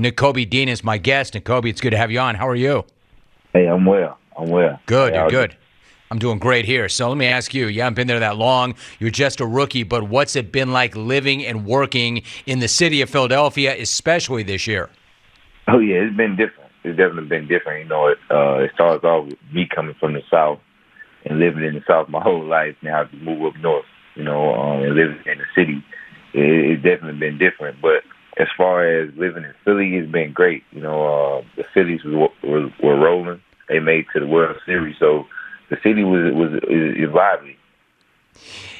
Nakobe Dean is my guest. Nakobe, it's good to have you on. How are you? Hey, I'm well. Good, Hey, you're good. I'm doing great here. So let me ask you, you haven't been there that long. You're just a rookie, but what's it been like living and working in the city of Philadelphia, especially this year? Oh yeah, it's been different. It's definitely been different. It starts off with me coming from the South and living in the South my whole life. Now I have to move up north, and living in the city. It's definitely been different. But as far as living in Philly, it's been great. The Phillies were rolling. They made it to the World Series, so the city is lively.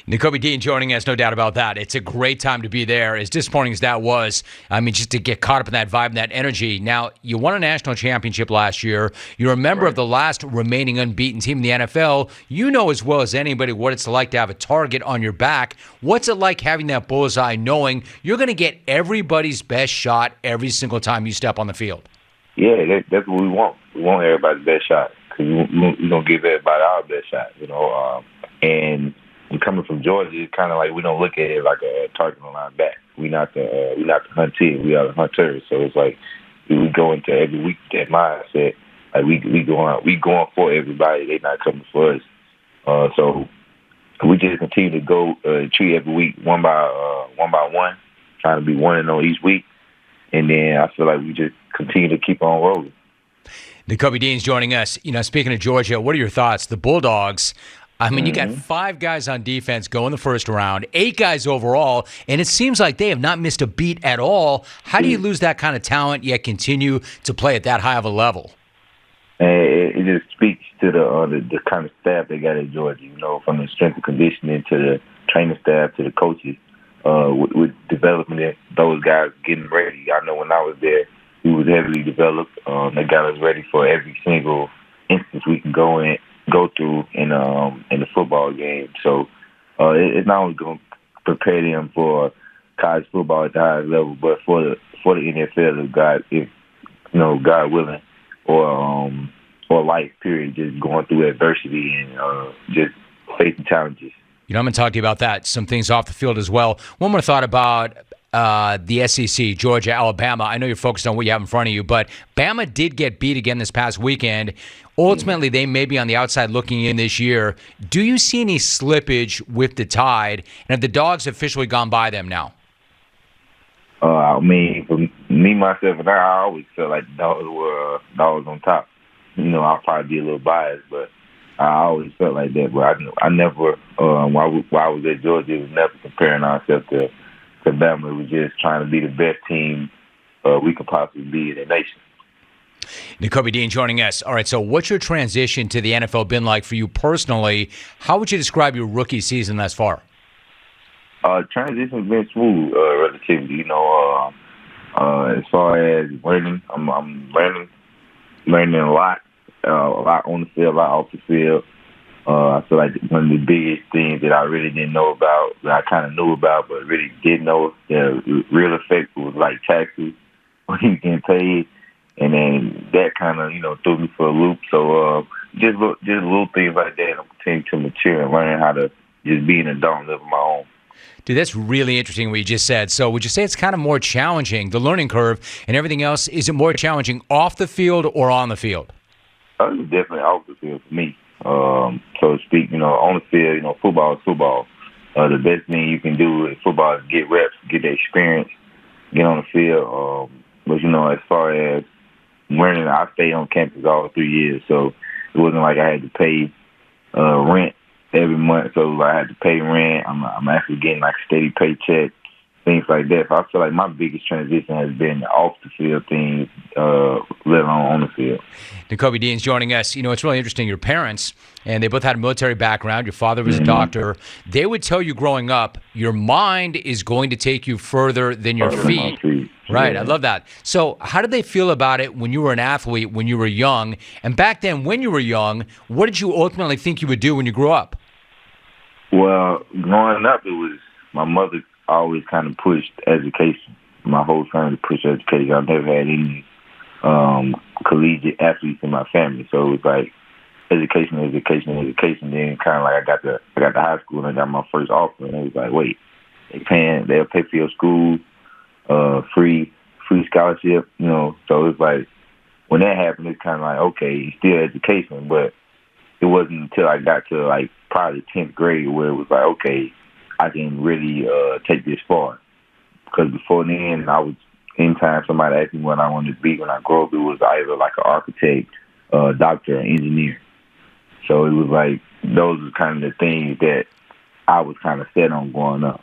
Nakobe Dean joining us, no doubt about that. It's a great time to be there. As disappointing as that was, I mean, just to get caught up in that vibe and that energy. Now, you won a national championship last year. You're a member of the last remaining unbeaten team in the NFL. You know as well as anybody what it's like to have a target on your back. What's it like having that bullseye, knowing you're going to get everybody's best shot every single time you step on the field? Yeah, that's what we want. We want everybody's best shot because we're going to give everybody our best shot, and coming from Georgia, it's kind of like we don't look at it like a target on our back. We're not the hunters. We are the hunters. So it's like we go into every week with that mindset. Like we going for everybody. They not coming for us. So we just continue to go treat every week one by one, trying to be 1-0 each week, and then I feel like we just continue to keep on rolling. Nakobe Dean's joining us. Speaking of Georgia, what are your thoughts? The Bulldogs. I mean, you got 5 guys on defense going the first round, 8 guys overall, and it seems like they have not missed a beat at all. How do you lose that kind of talent yet continue to play at that high of a level? It just speaks to the kind of staff they got at Georgia, from the strength and conditioning to the training staff to the coaches, with developing those guys getting ready. I know when I was there, we was heavily developed. They got us ready for every single instance we can go through in the football game. So it's not only going to prepare them for college football at the highest level, but for the NFL, if God willing, or life period, just going through adversity and just facing challenges. I'm going to talk to you about that, some things off the field as well. One more thought about the SEC, Georgia, Alabama. I know you're focused on what you have in front of you, but Bama did get beat again this past weekend. Ultimately, they may be on the outside looking in this year. Do you see any slippage with the Tide? And have the Dogs officially gone by them now? I mean, for me, myself, and I always felt like the Dogs were on top. I'll probably be a little biased, but I always felt like that. But I never, while I was at Georgia, it was never comparing ourselves to Bama. We were just trying to be the best team we could possibly be in the nation. Nakobe Dean joining us. All right, so what's your transition to the NFL been like for you personally? How would you describe your rookie season thus far? Transition's been smooth, relatively. As far as learning, I'm learning a lot on the field, a lot off the field. I feel like one of the biggest things that I really didn't know about, that I kind of knew about, but really didn't know the real effect was like taxes when you getting paid. And then that kind of, threw me for a loop. So just little things like that. I'm continuing to mature and learning how to just be an adult and live on my own. Dude, that's really interesting what you just said. So would you say it's kind of more challenging, the learning curve and everything else? Is it more challenging off the field or on the field? It's definitely off the field for me, so to speak. On the field, football is football. The best thing you can do in football is get reps, get the experience, get on the field. But, as far as learning, I stayed on campus all 3 years, so it wasn't like I had to pay rent every month. So I had to pay rent. I'm actually getting like a steady paycheck, things like that. So I feel like my biggest transition has been off the field things, let alone on the field. Nakobe Dean's joining us. It's really interesting. Your parents, and they both had a military background. Your father was a doctor. They would tell you growing up, your mind is going to take you further than your feet. Right, I love that. So how did they feel about it when you were an athlete, when you were young? And back then, when you were young, what did you ultimately think you would do when you grew up? Well, growing up, it was my mother always kind of pushed education. My whole family pushed education. I've never had any collegiate athletes in my family, so it was like education. Then kind of like I got to high school and I got my first offer, and it was like, wait, they'll pay for your school, free free scholarship, so it's like when that happened, it's kind of like, okay, it's still education, but it wasn't until I got to like probably 10th grade where it was like, okay, I can really take this far. Because before then, anytime somebody asked me what I wanted to be when I grew up, it was either like an architect, doctor, or engineer. So it was like those are kind of the things that I was kind of set on growing up.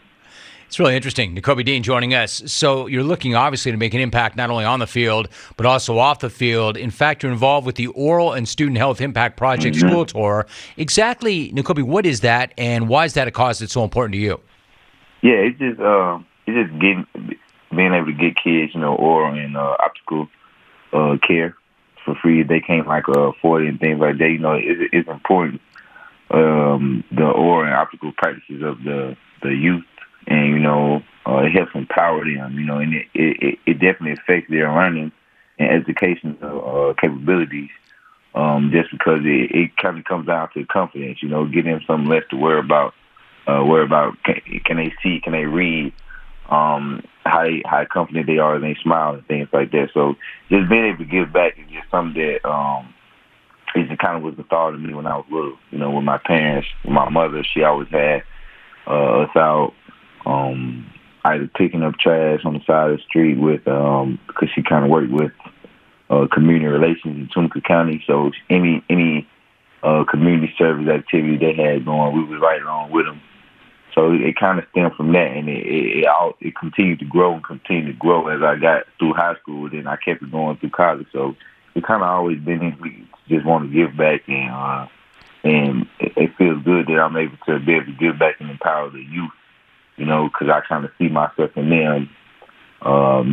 It's really interesting. Nakobe Dean joining us. So you're looking, obviously, to make an impact not only on the field, but also off the field. In fact, you're involved with the Oral and Student Health Impact Project School Tour. Exactly, Nakobe, what is that, and why is that a cause that's so important to you? Yeah, it's just being able to get kids, oral and optical care for free. They can't afford it and things like that. It's important. The oral and optical practices of the youth. And, it helps empower them, and it definitely affects their learning and educational capabilities just because it kind of comes down to confidence, get them something less to worry about. Can they see, can they read, how confident they are and they smile and things like that. So just being able to give back is just something that it kind of was the thought of me when I was little, with my parents. My mother, she always had us out either picking up trash on the side of the street with because she kind of worked with community relations in Tunica County. So any community service activity they had going, we was right along with them. So it kind of stemmed from that, and it continued to grow as I got through high school. Then I kept it going through college. So it kind of always been in me, just want to give back, and it feels good that I'm able to be able to give back and empower the youth. Because I kind of see myself in them.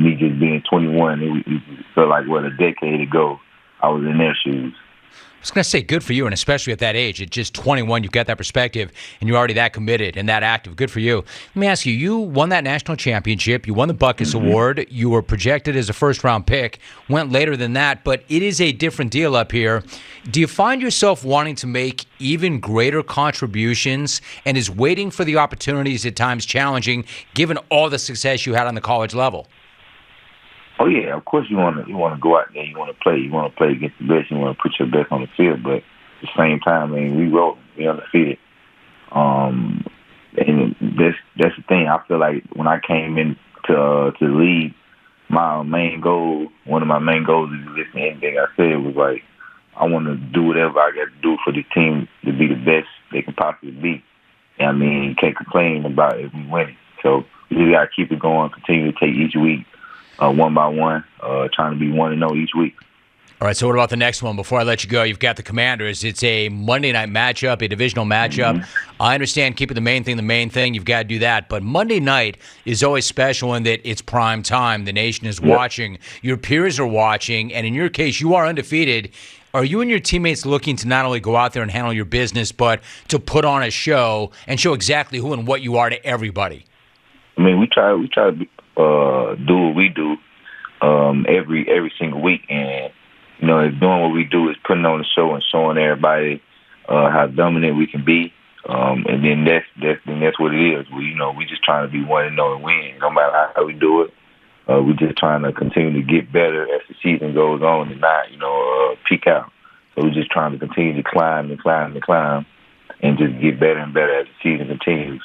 Me just being 21, it felt like, a decade ago, I was in their shoes. I was going to say, good for you, and especially at that age, at just 21, you've got that perspective, and you're already that committed and that active. Good for you. Let me ask you, you won that national championship, you won the Buckus Award, you were projected as a first-round pick, went later than that, but it is a different deal up here. Do you find yourself wanting to make even greater contributions, and is waiting for the opportunities at times challenging, given all the success you had on the college level? Oh yeah, of course you want to go out there, you want to play against the best, you want to put your best on the field, but at the same time, we rolling, we undefeated. And that's the thing. I feel like when I came in to the league, one of my main goals, if you listen to anything I said, was like, I want to do whatever I got to do for the team to be the best they can possibly be. And you can't complain about if we win it. So we just got to keep it going, continue to take each week one by one, trying to be 1-0 each week. All right, so what about the next one? Before I let you go, you've got the Commanders. It's a Monday night matchup, a divisional matchup. I understand keeping the main thing. You've got to do that. But Monday night is always special in that it's prime time. The nation is watching. Your peers are watching. And in your case, you are undefeated. Are you and your teammates looking to not only go out there and handle your business, but to put on a show and show exactly who and what you are to everybody? We try to do what we do every single week, and if doing what we do is putting on the show and showing everybody how dominant we can be, and then that's what it is. We just trying to be 1-0 and win, no matter how we do it. We're just trying to continue to get better as the season goes on and not peak out. So we're just trying to continue to climb and climb and climb, and just get better and better as the season continues.